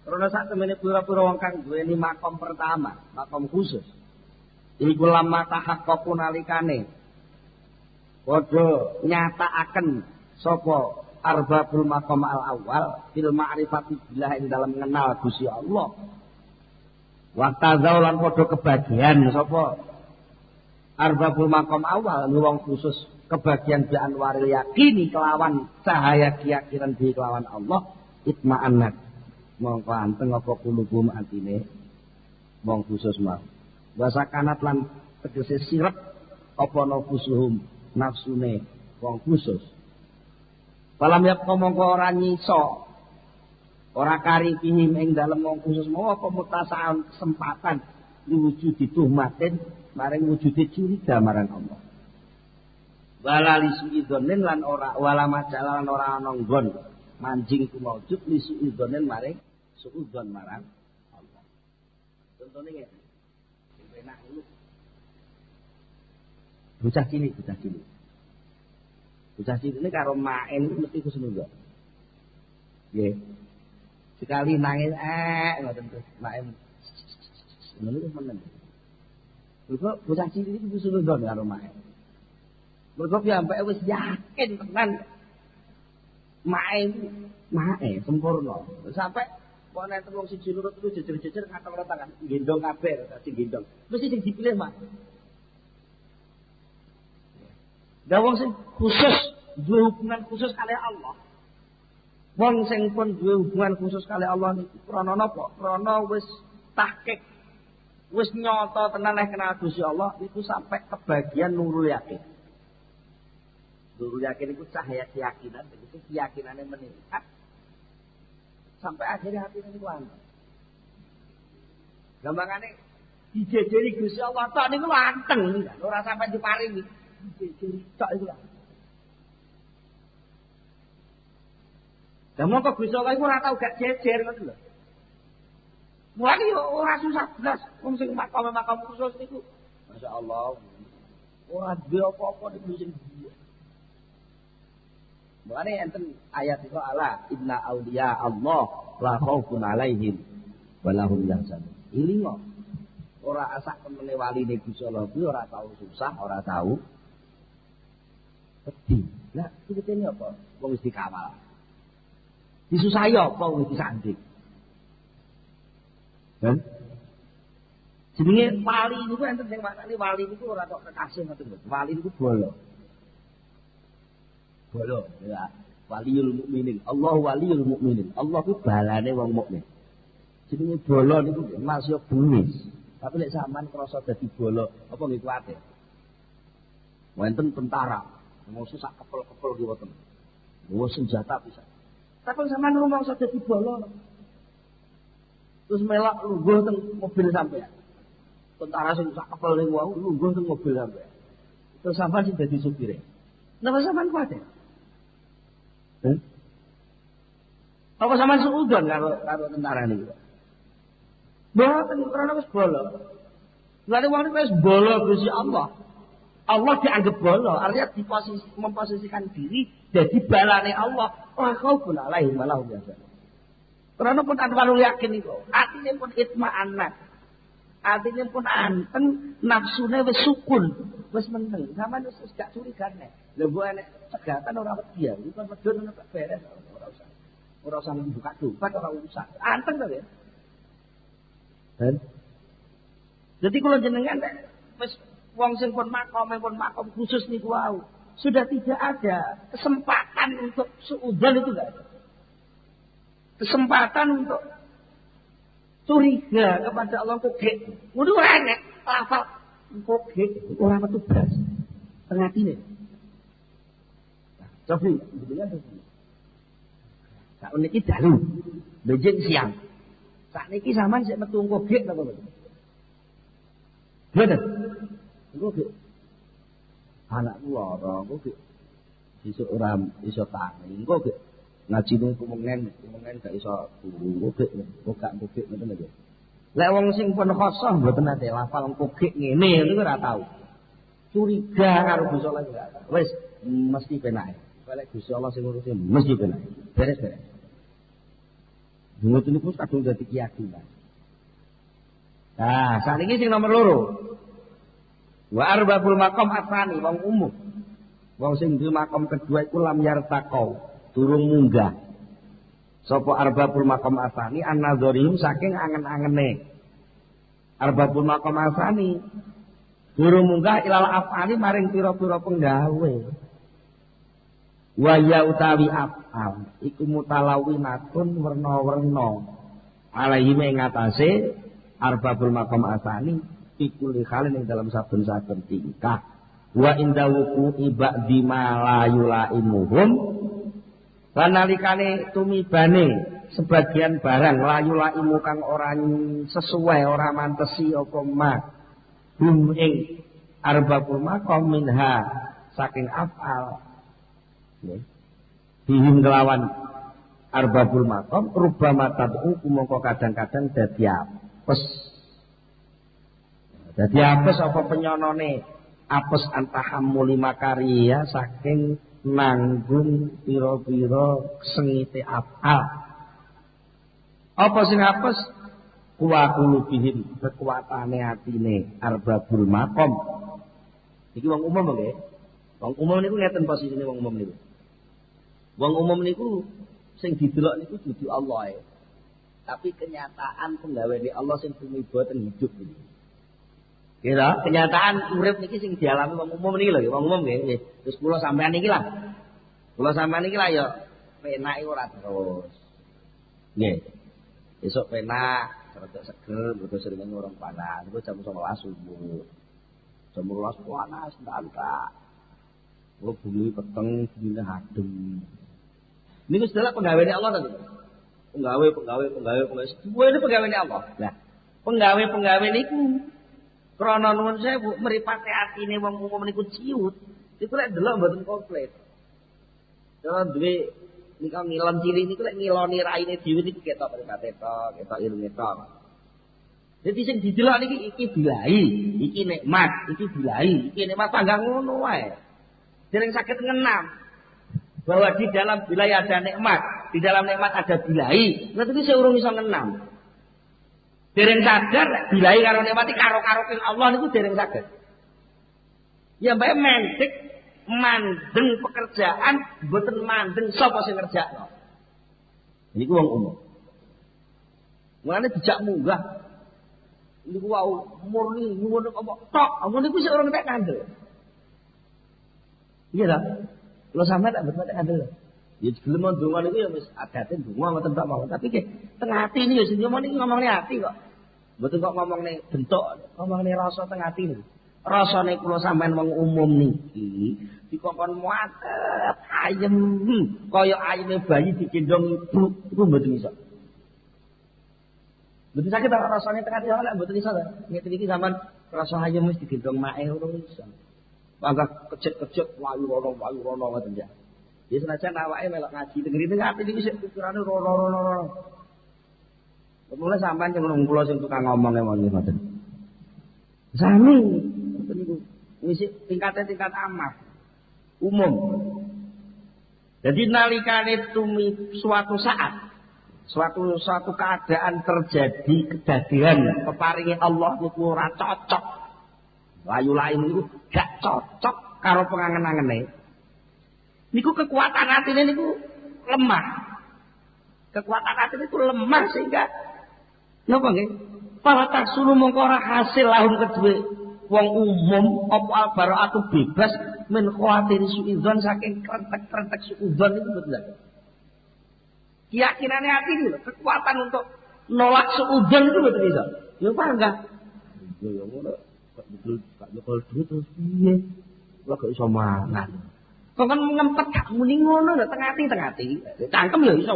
Karena saat temene pura-pura wong kang duweni makam pertama, makam khusus. Iku lama tahaqqaqu nalikane padha nyatakaken sapa arbabul makam al awal fil ma'rifati billah ing dalam mengenal Gusti Allah. Waktazau lan padha kebagian sapa arbabul maqam awal wong khusus kebagian bi anwaril yakini kelawan cahaya keyakinan bi kelawan Allah itma'annat mongko anteng apa kulubum atine wong khusus mah wasakanat lan tegese sirep apa nafusuhum nafsune wong khusus palam yak mongko ora nyiso ora kari pihim ing dalem wong khusus mau apa mutasaun kesempatan wujudi tuhmatin maring wujudi curiga marang Allah. Wala lisuidzonin lan ora wala majalan ora ana nggon manjing ku maujud lisuidzonin maring suudzon marang Allah. Contone ngene. Sing penak niku bocah cilik. Bocah cilik ini karo main itu mesti kusnunggo. Nggih. Sekali nangis ngoten terus main. Ngono ku meneng. Mergo bocah cilik iki kusnunggo karo main. Mergo piyambake wis yakin tenan main sempurna. Sampai kok nek wong siji loro telu jejer-jejer ngatok tangan gendong kabeh dadi gendong. Mesti sing dipilih mak. Lah wong sing khusus duwe hubungan khusus kali Allah. Wong sing pun duwe hubungan khusus kali Allah niku krana napa? Krana wis tahqiq. Wis nyata tenan nek kenal Gusti Allah itu sampai kebagian nurul yakin. Nurul yakin itu cahaya keyakinan, begitu keyakinannya meningkat sampai akhirnya hati niku ana. Gampangane dijejeri Gusti Allah tok niku anteng, ora sampai diparingi. Dijejeri tok iku lah. Lah mongko Gusti Allah iku ora tau gak jejer ngoten lho. Mulane yo ora susah blas wong sing makam khusus niku. Masyaallah. Ora duwe apa-apa niku sing mulane enten ayat itu ala inna auliya Allah la khaufun alaihim wa lahum yahzanun. Ilingo. Ora asak temene waline Gusti Allah kuwi ora tau susah, ora tau pedih. Lah iki apa? Wong wis dikawal. Disusahi apa wong disanding. Kan? Jenenge wali niku enten sing maknane wali niku ora tok kekasih ngoten lho. Wali niku bolo. Bolo ya. Waliyul mukminin. Allah waliyul mukminin. Allah ku balane wong mukmin. Jenenge bolo niku masih bumis. Tapi lek sampean krasa dadi bolo, apa nggih kuwate? Wonten tentara, musuh sak kepel-kepel ki wonten. Nggawa senjata pisan. Tapi sampean rumangsa dadi bolo. Terus melak lungguh teng mobil sampean. Tentara sing sak kepel ning wau lungguh teng mobil sampean. Terus sampean sing dadi supire. Napa sampean kuwate? Apa sampean suudon karo tentara niku? Mboten karena wis bolo. Lha wong niku wis bolo Gusti Allah. Allah dianggap bolo, artinya memposisikan diri jadi balane Allah. Wah, khaufun alaihim wa lahum yahzanun. Karena pun anwarul yakin iku, atine pun itma'annat. Atine pun anteng, nafsune wis sukun, wis meneng. Sampeyan wis gak curigane. Lha mbok enek cegatan ora wedi ya, iku medun nek beres ora usah. Ora usah buka dompet ora usah. Anteng to ya. Dan jadi kalau jenengan wis wong sing pun makom khusus niku wau, sudah tidak ada kesempatan untuk suudzon itu enggak ada. Kesempatan untuk curiga kepada Allah kok gek. Ngono ora enek lafal kok gek ora metu blas. Pengatine. Coba betulnya begini. Sak niki dalu, benjing siang. Sak niki sampean sik metu kogek napa mboten? Mboten. Kogek. Anakku lara, kogek. Sesuk ora iso tangi, kogek. Ngajine kumengen gak iso turu, kogek. Kok gak kogek ngoten lho. Lek wong sing pun khosoh mboten nate lafal kogek ngene niku ora tau. Curiga karo Gusti Allah enggak. Wis mesti penake. Lek Gusti Allah sing ngurusi mesti penake. Beres-beres. Ngoten niku kadung dadi keyakinan. Nah, saat ini sing nomor loro. Wa arbabul maqam atsani wong umum. Wong sing duwe makam kedua iku lam yartaqau, durung munggah. Sapa arbabul maqam atsani an-nadharihim saking angen-angene. Arbabul maqam atsani durung munggah ilal afali maring pira-pira penggawe. Wa ya utawi afal iku mutalawinatun werna-werna alaihi ing atase arbabul maqam asani iku likhalin ing dalam saben-saben tingkah wa inda wuku ibadi ma la yulaimuhum lan nalikane tumibane sebagian barang layu laimu kang ora sesuai ora mantesi apa ma hum ing arbabul maqam minha saking afal nggih bihim kelawan arbabul maqam rubama tad'u mongko kadang-kadang dadi apes apa penyonone apes antahammuli makariya saking nanggung pira-pira sengite afal apa sing apes kuwa kulubihim kekuatane atine arbabul maqam iki wong umum nggih wong umum niku ngeten posisine wong umum niku wong umum niku sing didelok niku dudu Allah tapi kenyataan penggaweane Allah sing tumiba teng hidup niku kira kenyataan urip niki sing dialami wong umum niki lho wong umum nggih terus kula sampean niki lah ya penake ora terus nggih esuk penak rada seger mergo sering ngurung panas niku jam 11 subuh jam 12 panas ndak kula bumi peteng bumi adem niku sedalah penggaweane Allah to penggawe semua ini penggaweane Allah lah penggawe niku krana nuwun sewu mripate atine wong umum niku ciut iku lek delok mboten komplit cara duwe nika ngilon cilik niku lek ngiloni raine dhewe niku ketok mripate ketok irunge tok dadi sing didelok niki iki bilahi iki nikmat iki nikmat tangga ngono wae dereng saged ngenam bahwa di dalam bilahi ada nikmat di dalam nikmat ada bilahi ngoten iki sing urung iso ngenam dereng sadar bilahi karo nikmati karo-karo Allah niku dereng sadar. Ya mbake mentik mandeng pekerjaan mboten mandeng sapa sing ngerjakno. Niku wong umum. Mulane dijak munggah. Niku wau murni nyuwun apa tok, amun niku sik ora nek kandel. Iya ta? Lho sampe tak mboten kandel. Ya gelem ndonga niku ya wis adate ndonga ngoten tok mawon. Tapi nggih teng ati niku ya sing ngomong ati kok. Mboten kok ngomongne bentuk, ngomongne rasa teng ati niku. Rasane kula sampean wong umum niki dikokon muatet ayem kaya ayeme bayi digendong ibu iku mboten iso. Mboten sakit rasane teng ati lek mboten iso ta. Ngeten iki sampean rasa ayem wis digendong mae ora iso. Mangga kecet-kecet wayu rono ngoten ya. Ya senajan awake melok ngaji teng ati niki sik pikirane rono. Mulai sampean sing kula sing tukang ngomong ngoten. Sami niku wis tingkat amat umum. Jadi nalikane suatu saat suatu keadaan terjadi kedadian peparinge Allah niku ora cocok. Layu lain niku gak cocok karo pengangen-angene. Niku kekuatan atine niku lemah. Kekuatan atine niku lemah sehingga napa nggih? Para taksulu mongko ora hasil lahum kedue wong umum apa albaraatu bebas min khawatir suudzon saking krentek-krentek suudzon itu betul. Keyakinane ati iki lho, kekuatan untuk nolak suudzon itu betul iso. Ya enggak. Ya ngono. Kok betul Pak Joko terus piye? Lah kok iso mangan. Kok kan ngempet gak muni ngono lho teng ati. Cangkem ya iso.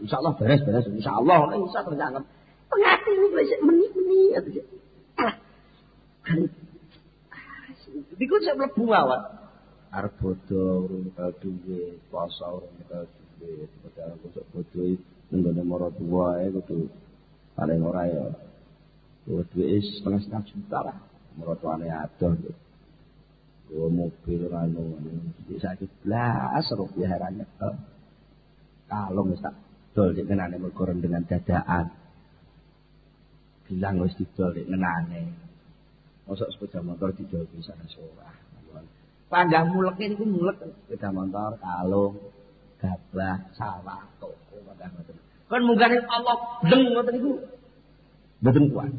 Insyaallah beres. Insyaallah iso tercangkem. Pengati ini bisa meni atau Diku saya mlebu mawon. Arep bodho urung duwe, poso urung duwe, padahal kok bodho nggone maratuwa ae kudu paling ora ya. Duwe setengah juta lah. Maratuwane adoh. Go mobil anu saiki blas rupiah ra nyekel. Kalung wis tak dol nek kenane mergo rendengan dadaan. Bilang wis didol nek ngenane. Mosok sepeda motor didol bisa ora. Panggah muleke niku mulek sepeda motor, kalung, gabah, sawah, toko panggah ngoten. Kon munggane Allah bleng ngoten niku mboten kuat.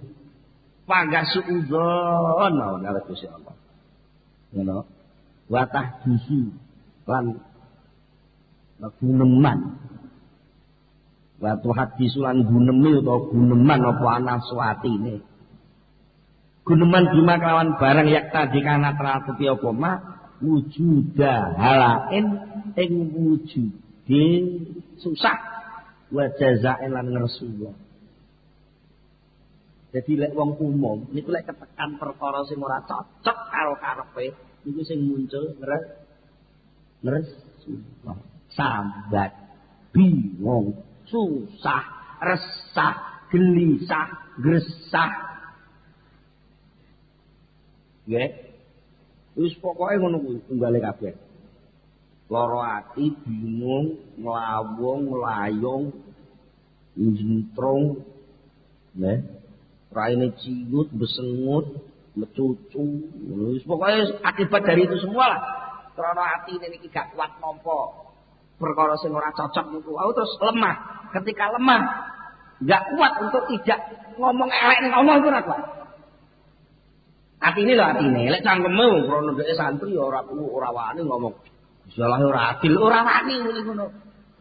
Panggah suudzon mawon karo Gusti Allah. Ngono. Wa tahdihi lan guneman. Wa tuhadisu lan gunemi utawa guneman apa ana suatine. Guneman bima kelawan barang yak tadi kana teratupi apa mak wujuda halain ing wujud susah wa jazaa'an lan ngersuwa. Jadi lek wong umum niku lek ketekan perkara sing ora cocok karo karepe niku sing muncul ngersuwa. Sambat, bingung, susah, resah, gelisah, gresah. Nggih. Wis pokoke ngono kuwi tunggale kabeh. Lara ati, bingung, nglawung, nglayung, njuntrung, nggih. Raine ciut, besengut, mecucu. Wis pokoke akibat dari itu semua lah. Krana atine niki gak kuat nampa perkara sing ora cocok niku. Terus lemah. Ketika lemah, gak kuat untuk tidak ngomong elek ning omong itu ora kuat. Atine lho atine, lek cangkeme krana dhek santri ya ora wani ngomong. Salah ora adil, ora wani muni ngono.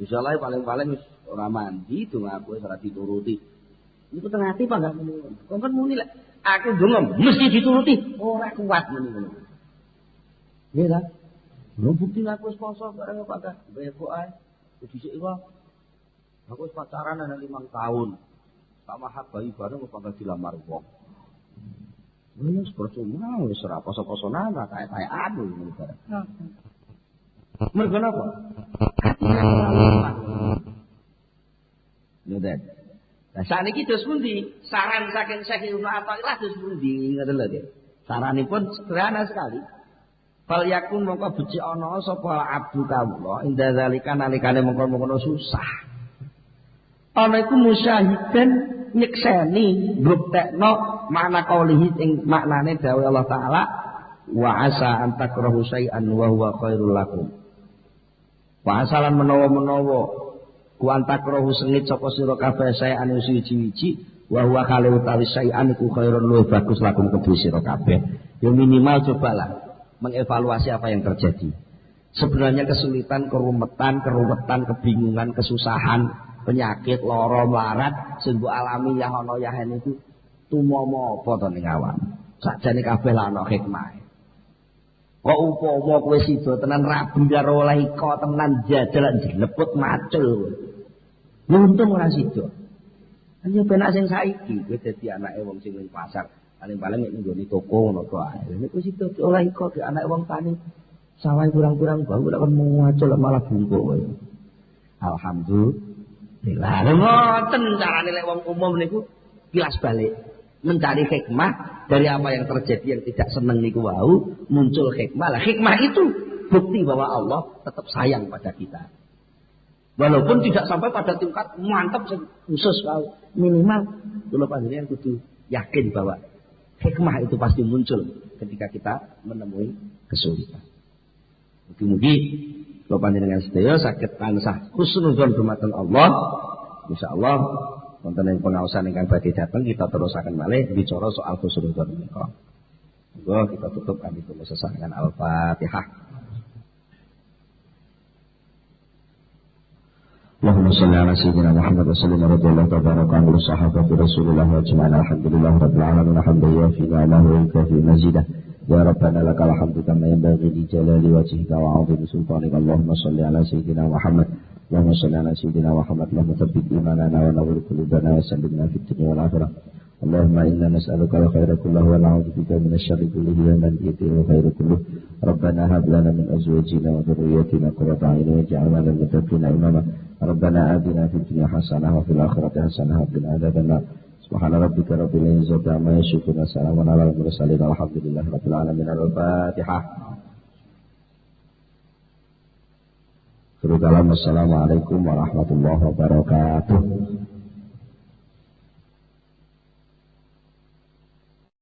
Salah paling-paling wis ora mandi dongaku wis ora dituruti. Niku teng ati apa enggak muni. Kok kan muni lek aku ndonga mesti dituruti, ora kuat muni ngono. Nggih ta? Lho bukti aku wis poso bareng Pak Kak, bebok ae. Dhisik wae. Aku wis pacaran ana 5 tahun. Sama habai bareng apa dilamar wong. Wis percuma wis ora poso-posonan kae anu ngono bareng. Mergo napa? Atine ora lemah. Ngoten. Lah saniki dos pundi? Saran saking Syekh Ibnu Athaillah dos pundi? Ngoten lho nggih. Saranipun sederhana sekali. Fal yakun mongko becik ana sapa abdu kawula inda zalika nalikane mengko-mengkono susah. Ana iku musyahidan nyekseni mbuktekno makna kaulihi ing maknane dawuh Allah taala wa asa an takrahu syai'an wa huwa khairul lakum. Wa asalan menawa-menawa ku an takrahu sengit sapa sira kabeh syai'an suci-suci wa huwa kale utawi syai'an iku khairun luwih bagus lakum kedue sira kabeh. Ya minimal cobalah mengevaluasi apa yang terjadi. Sebenarnya kesulitan, kerumetan, kebingungan, kesusahan, penyakit, lara, melarat, sing mbok alami ya ana yahen itu tumomo apa to ning awak. Sakjane kabeh lah ana hikmah. Kok upama kowe sida tenan rabi karo oleh iko tenan jajal jleput macul. Untung ora sida. Hanya penak sing saiki kowe dadi anake wong sing ning pasar. Paling-paling nek nggone toko ngono to ae. Nek wis itu oleh kok anak wong tani sawah kurang-kurang bau lek kon muacul malah bungkuk kowe. Alhamdulillah. Ngoten carane lek wong umum niku kilas balik mencari hikmah dari apa yang terjadi yang tidak seneng niku wau muncul hikmah. Lah hikmah itu bukti bahwa Allah tetap sayang pada kita. Walaupun tidak sampai pada tingkat mantap khusus wau, minimal kula panjenengan kudu yakin bahwa hikmah itu pasti muncul ketika kita menemui kesulitan. Mugi-mugi kula panjenengan sedaya saged tansah husnudzon dumateng Allah. Insyaallah wonten ing pengaosan ingkang badhe dateng kita terusaken malih bicara soal husnudzon menika. Monggo kita tutup kanthi sesarengan Al-Fatihah. Allahumma shalli ala sayyidina Muhammad wa sallim radhiyallahu tabaraka anhu sahabati Rasulullah wa ajma'in alhamdulillah rabbil alamin hamdan yafi ni'amahu wa yukafi mazidah ya rabbana lakal hamdu kama yanbaghi li jalali wajhika wa 'azimi sultanika Allahumma shalli ala sayyidina Muhammad Allahumma shalli ala sayyidina Muhammad Allahumma thabbit imanana wa nawwir qulubana wa sallimna fid dunya wal akhirah Allahumma inna nas'aluka al-khaira kullahu wa na'udzu bika min asy-syarri kullihi wa min al khairi kulluh Rabbana hab lana min azwajina wa dhurriyyatina qurrata a'yun waj'alna lil muttaqina imama Rabbana atina fid dunya hasanah wa fil akhirati hasanah wa qina adzabannar Subhana rabbika rabbil izzati amma yasifun wa salamun alal mursalin walhamdulillahi rabbil alamin Al-Fatihah. Assalamualaikum warahmatullahi wabarakatuh.